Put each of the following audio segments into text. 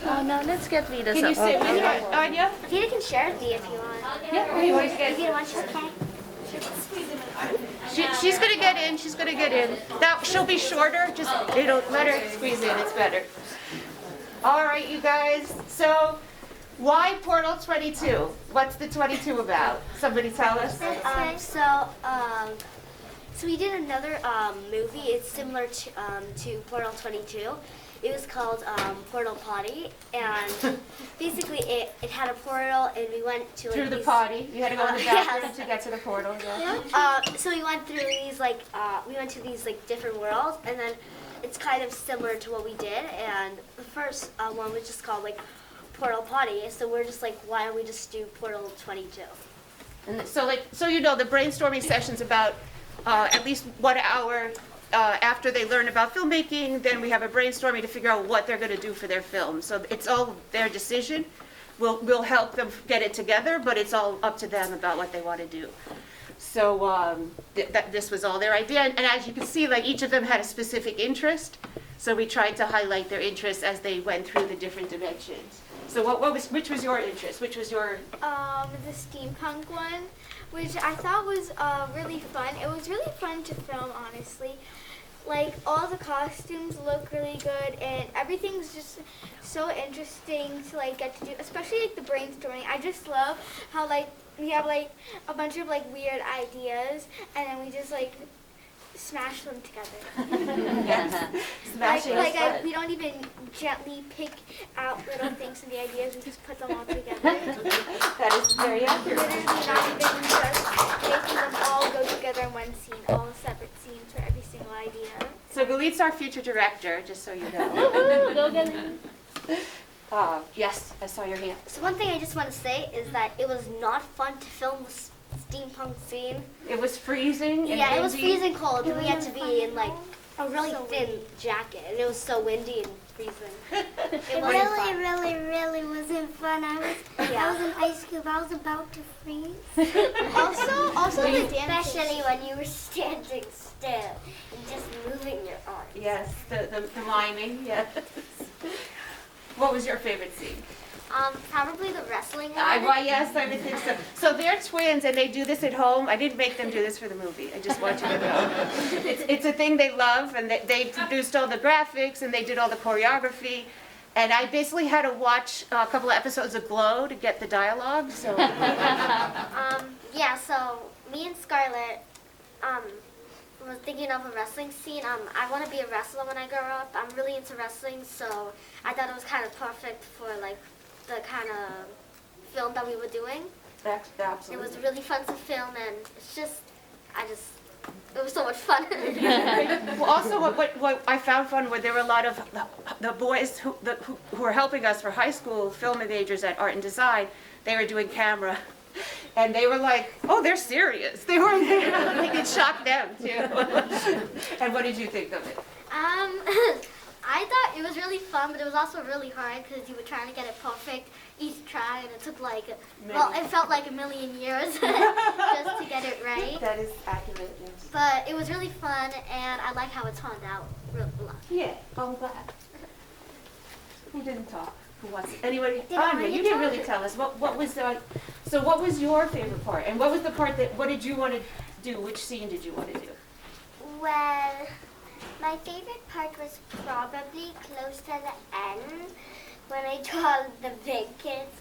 Oh no, let's get Vita's Can you sit with her, Anya? Vita can share with me if you want. Yeah, you want to get. Vita, wants to okay? She's gonna get in. She's gonna get in. That she'll be shorter. Just let her squeeze in. It's better. All right, you guys. So, why Portal 22? What's the 22 about? Somebody tell us. So we did another movie. It's similar to Portal 22. It was called Portal Potty, and basically it had a portal, and we went to Through the potty. You had to go in the bathroom to get to the portal. Yeah. So we went through these different worlds, and then it's kind of similar to what we did. And the first one was just called Portal Potty. So we're just like, why don't we just do Portal 22? And so the brainstorming session's about at least 1 hour. After they learn about filmmaking, then we have a brainstorming to figure out what they're going to do for their film. So it's all their decision. We'll help them get it together, but it's all up to them about what they want to do. So this was all their idea, and as you can see, each of them had a specific interest. So we tried to highlight their interests as they went through the different dimensions. So which was your interest? Which was your? The steampunk one, which I thought was really fun. It was really fun to film, honestly. All the costumes look really good, and everything's just so interesting to get to do, especially the brainstorming. I just love how we have a bunch of weird ideas, and then we just smash them together. Yes. Smashing is fun. We don't even gently pick out little things and the ideas. We just put them all together. That is very accurate. Literally not even just making them all go together in one scene, all separate scenes for every single idea. So Galit's our future director, just so you know. Woohoo! Go Galit! Yes, I saw your hand. So one thing I just want to say is that it was not fun to film the steampunk scene. It was freezing. Yeah, it was windy. freezing cold, and we had to be in a really thin jacket, and it was so windy and freezing. It wasn't fun. really wasn't fun. I was in ice cube. I was about to freeze. Also the dances. Especially when you were standing still and just moving your arms. Yes, the miming, yes. What was your favorite scene? Probably the wrestling one. Why, yes, I would think so. So they're twins, and they do this at home. I didn't make them do this for the movie. I just want you to know. It's a thing they love, and they produced all the graphics, and they did all the choreography. And I basically had to watch a couple of episodes of Glow to get the dialogue. So. Yeah, so me and Scarlett was thinking of a wrestling scene. I want to be a wrestler when I grow up. I'm really into wrestling, so I thought it was kind of perfect for the kind of film that we were doing. Absolutely. It was really fun to film, and it's just, it was so much fun. Well, also, what I found fun were there were a lot of the boys who were helping us for high school film majors at art and design. They were doing camera, and they were like, "Oh, they're serious." They were, it shocked them too. And what did you think of it? I thought it was really fun, but it was also really hard because you were trying to get it perfect each try, and it took it felt like a million years just to get it right. That is accurate, yes. But it was really fun, and I like how it turned out really well. Yeah, I'm glad. Who didn't talk? Who was it? Anybody? Anya, Anya, you didn't really tell us. What was so what was your favorite part? And what was the part what did you want to do? Which scene did you want to do? Well, my favorite part was probably close to the end when I told the big kids,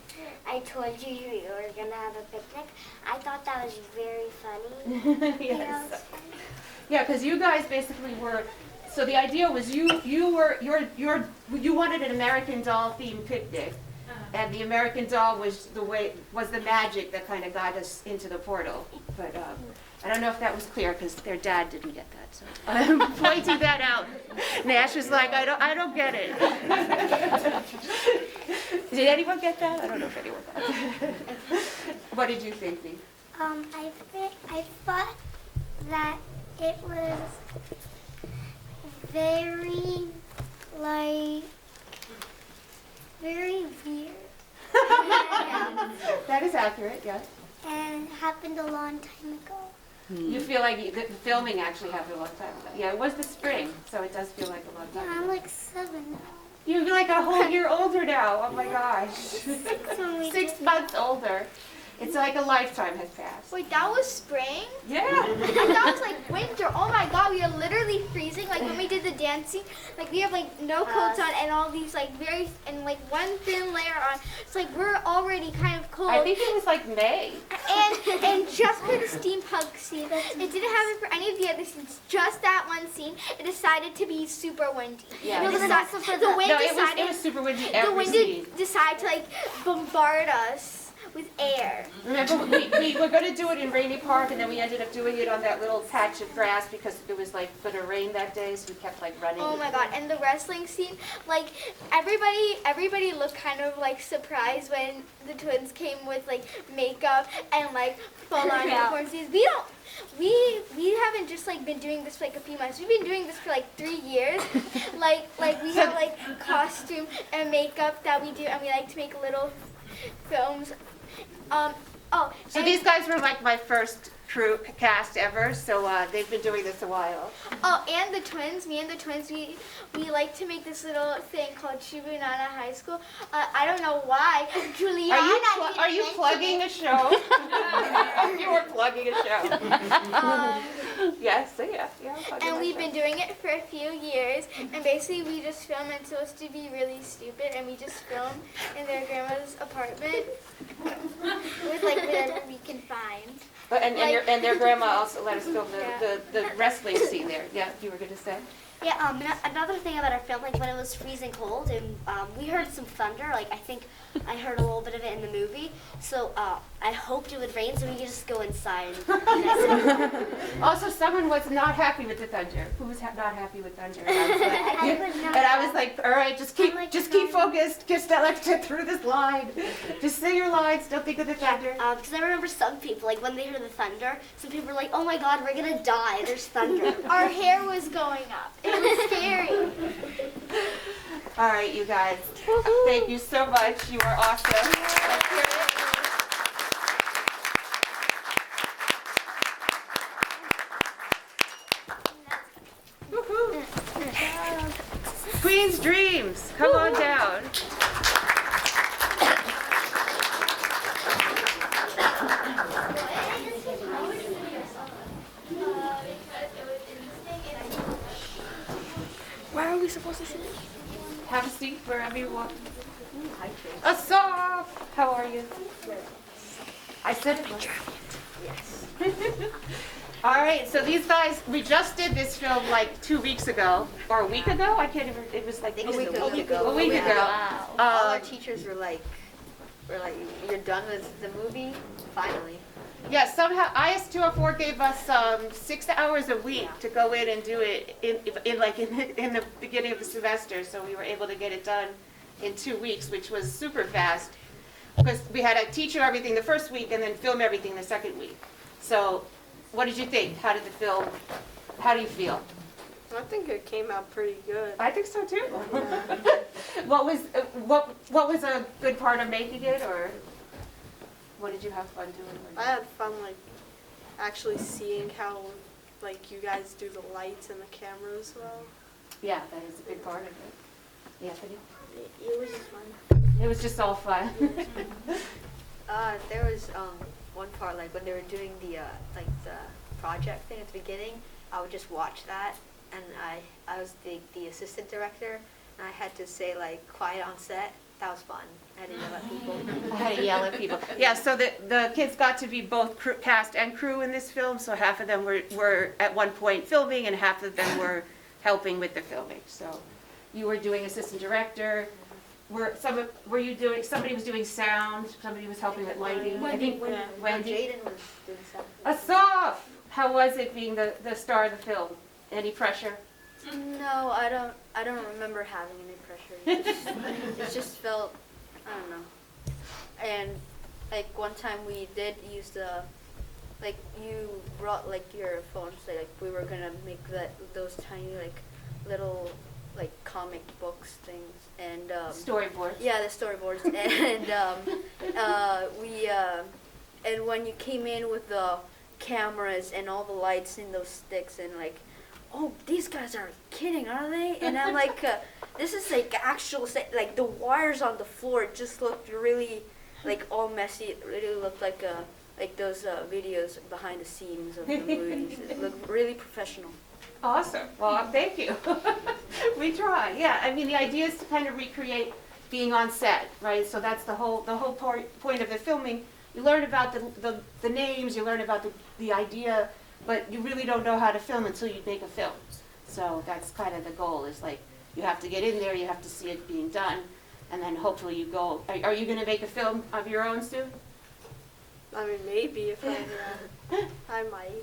I told you we were going to have a picnic. I thought that was very funny. Yes. Yeah, because you guys basically were. So the idea was you wanted an American Doll themed picnic, and the American Doll was the magic that kind of got us into the portal. But I don't know if that was clear because their dad didn't get that. So I'm pointing that out. Nash was like, I don't get it. Did anyone get that? I don't know if anyone got it. What did you think, Lee? I thought that it was very weird. That is accurate, yes. And it happened a long time ago. You feel like the filming actually happened a long time ago. Yeah, it was the spring, so it does feel like a long time Yeah, ago. I'm like 7 now. You're like a whole year older now. Oh my gosh. 6 months older. It's like a lifetime has passed. Wait, that was spring? Yeah. I thought it was like winter. Oh my god, we are literally freezing. Like when we did the dancing, like we have like no coats on and all these like and like one thin layer on. It's like we're already kind of cold. I think it was like May. And just for the steampunk scene, it didn't have it for any of the other scenes. Just that one scene, it decided to be super windy. Yeah. No, It but also for the wind decided. It was super windy The every wind scene. decided to like bombard us with air. Remember, we were going to do it in Rainy Park, and then we ended up doing it on that little patch of grass because it was like going to rain that day, so we kept like running. Oh my god! And the wrestling scene, like everybody looked kind of like surprised when the twins came with like makeup and like full on uniforms. We haven't just like been doing this for like a few months. We've been doing this for like 3 years. like we have like costume and makeup that we do, and we like to make little films. So these guys were like my first crew cast ever, so they've been doing this a while. Oh, and the twins, me and the twins, we like to make this little thing called Shibunana High School. I don't know why. Juliana, Are you plugging a show? You were plugging a show. Yes, yeah. and we've been doing it for a few years, and basically we just film. It's supposed to be really stupid, and we just film in their grandma's apartment with like whatever we can find. And their grandma also let us film Yeah. the wrestling scene there. Yeah, you were going to say? Yeah, another thing about our film, like when it was freezing cold and we heard some thunder, like I think I heard a little bit of it in the movie, so I hoped it would rain so we could just go inside. Also, someone was not happy with the thunder. Who was not happy with thunder? And I was like, all right, just keep focused. Just let's get through this line. Just say your lines. Don't think of the thunder. Because I remember some people, like when they heard the thunder, some people were like, oh my god, we're gonna die, there's thunder. Our hair was going up. It was scary. All right, you guys. Thank you so much. You are awesome. Let's hear it. Woohoo. Queen's Dreams, come on down. Where are we supposed to sit? Have a seat wherever you want. Asaf, how are you? I said it was. Yes. All right, so these guys, we just did this film like 2 weeks ago, or a week ago. I can't even. It was like A week ago. A week ago. Wow. All our teachers were like, you're done with the movie? Finally. Yeah, somehow IS204 gave us 6 hours a week to go in and do it in the beginning of the semester, so we were able to get it done in 2 weeks, which was super fast because we had to teach you everything the first week and then film everything the second week. So, what did you think? How do you feel? I think it came out pretty good. I think so too. What was a good part of making it, or what did you have fun doing? I had fun actually seeing how you guys do the lights and the camera as well. Yeah, that is a big part of it. Yeah, It was just fun. it was just all fun. There was one part when they were doing the project thing at the beginning. I would just watch that, and I was the assistant director, and I had to say quiet on set. That was fun. I had to yell at people. I had to yell at people. Yeah, so the kids got to be both cast and crew in this film, so half of them were at one point filming and half of them were helping with the filming. So you were doing assistant director. Somebody was doing sound, somebody was helping with lighting. I think Wendy. Jaden was doing something. Asaf! How was it being the star of the film? Any pressure? No, I don't remember having any pressure. It just felt, I don't know. And one time we did use you brought your phone, so we were gonna make those tiny little comic books things and Storyboard. yeah, the storyboards and when you came in with the cameras and all the lights in those sticks and oh, these guys are kidding, are they? And I'm like, this is like actual, like the wires on the floor just looked really, like all messy. It really looked like those videos behind the scenes of the movies. It looked really professional. Awesome. Well, thank you. We try. Yeah. I mean, the idea is to kind of recreate being on set, right? So that's the whole point of the filming. You learn about the names, you learn about the idea, but you really don't know how to film until you make a film. So that's kind of the goal, is like you have to get in there, you have to see it being done, and then hopefully you go. Are you going to make a film of your own, Stu? I mean, maybe if I might.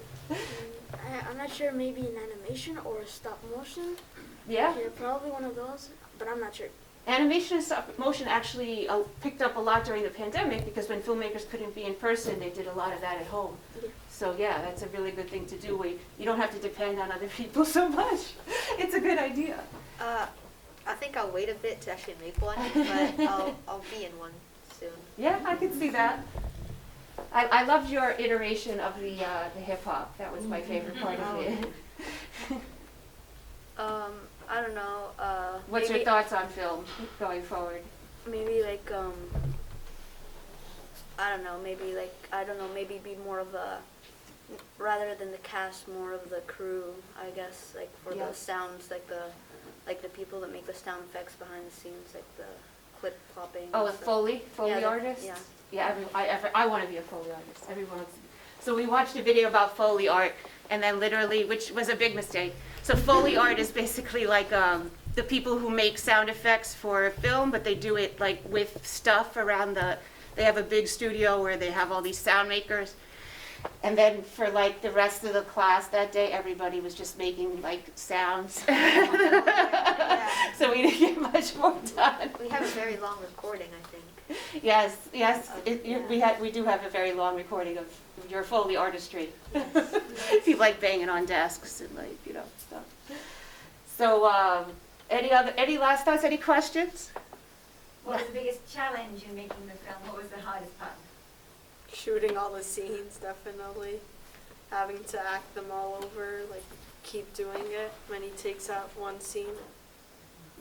I'm not sure, maybe an animation or a stop motion. Yeah. Yeah, probably one of those, but I'm not sure. Animation and stop motion actually picked up a lot during the pandemic, because when filmmakers couldn't be in person, they did a lot of that at home. Yeah. So yeah, that's a really good thing to do. You don't have to depend on other people so much. It's a good idea. I think I'll wait a bit to actually make one, but I'll be in one soon. Yeah, I can see that. I loved your iteration of the hip hop. That was my favorite part of it. I don't know. What's your thoughts on film going forward? Maybe like I don't know. Maybe be more of a, rather than the cast, more of the crew. I guess, like for Yeah. the sounds, like the people that make the sound effects behind the scenes, like the clip popping. Oh, and a stuff. Foley Yeah, artist? yeah. Yeah, I want to be a Foley artist. Everyone wants to be. So we watched a video about Foley art, and then literally, which was a big mistake. So Foley art is basically like the people who make sound effects for film, but they do it like with stuff around they have a big studio where they have all these sound makers. And then for like the rest of the class that day, everybody was just making like sounds. So we didn't get much more done. We have a very long recording, I think. Yes, we do have a very long recording of your Foley artistry. People like banging on desks and like, stuff. So, any last thoughts, any questions? What was the biggest challenge in making the film? What was the hardest part? Shooting all the scenes, definitely. Having to act them all over, like keep doing it. Many takes out one scene.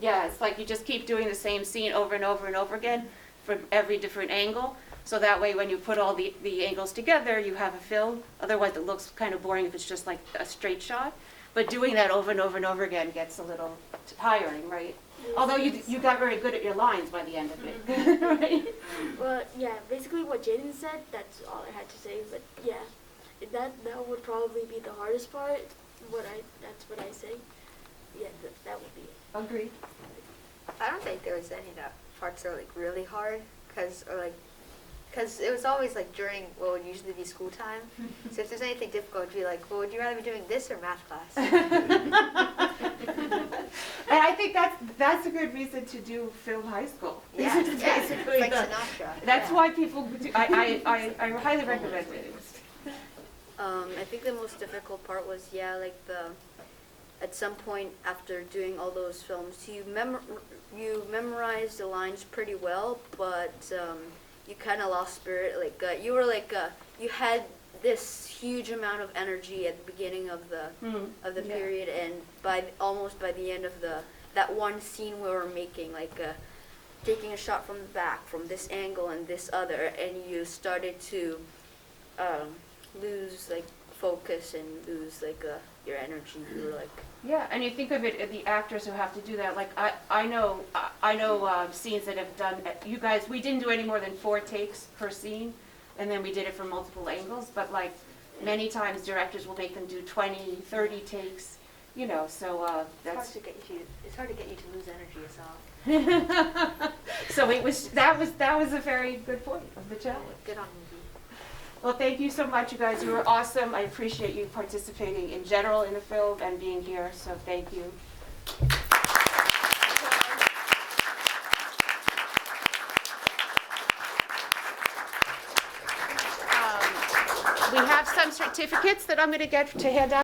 Yeah, it's like you just keep doing the same scene over and over and over again from every different angle. So that way when you put all the angles together, you have a film. Otherwise it looks kind of boring if it's just like a straight shot. But doing that over and over and over again gets a little tiring, right? Although you got very good at your lines by the end of it, right? Well, yeah, basically what Jaden said, that's all I had to say. But yeah, that would probably be the hardest part. That's what I say. Yeah, that would be it. Agreed. I don't think there was any parts that were like really hard, because it was always like during what would usually be school time. So if there's anything difficult, it'd be like, well, would you rather be doing this or math class? And I think that's a good reason to do film high school. Yeah, This is yeah, basically like the- Sinatra. That's Yeah. why people do. I highly recommend it. I think the most difficult part was, at some point after doing all those films, you memorized the lines pretty well, but you kind of lost spirit. You had this huge amount of energy at the beginning of the Yeah. period, and almost by the end of that one scene we were making, taking a shot from the back, from this angle and this other, and you started to lose focus and lose your energy. You were Yeah, and you think of it, the actors who have to do that. Like I know scenes that have done. You guys, we didn't do any more than 4 takes per scene, and then we did it from multiple angles. But many times directors will make them do 20, 30 takes. So that's. It's hard to get you to lose energy yourself. So that was a very good point of the challenge. Good on movie. Well, thank you so much, you guys. You were awesome. I appreciate you participating in general in the film and being here. So thank you. We have some certificates that I'm going to get to hand out.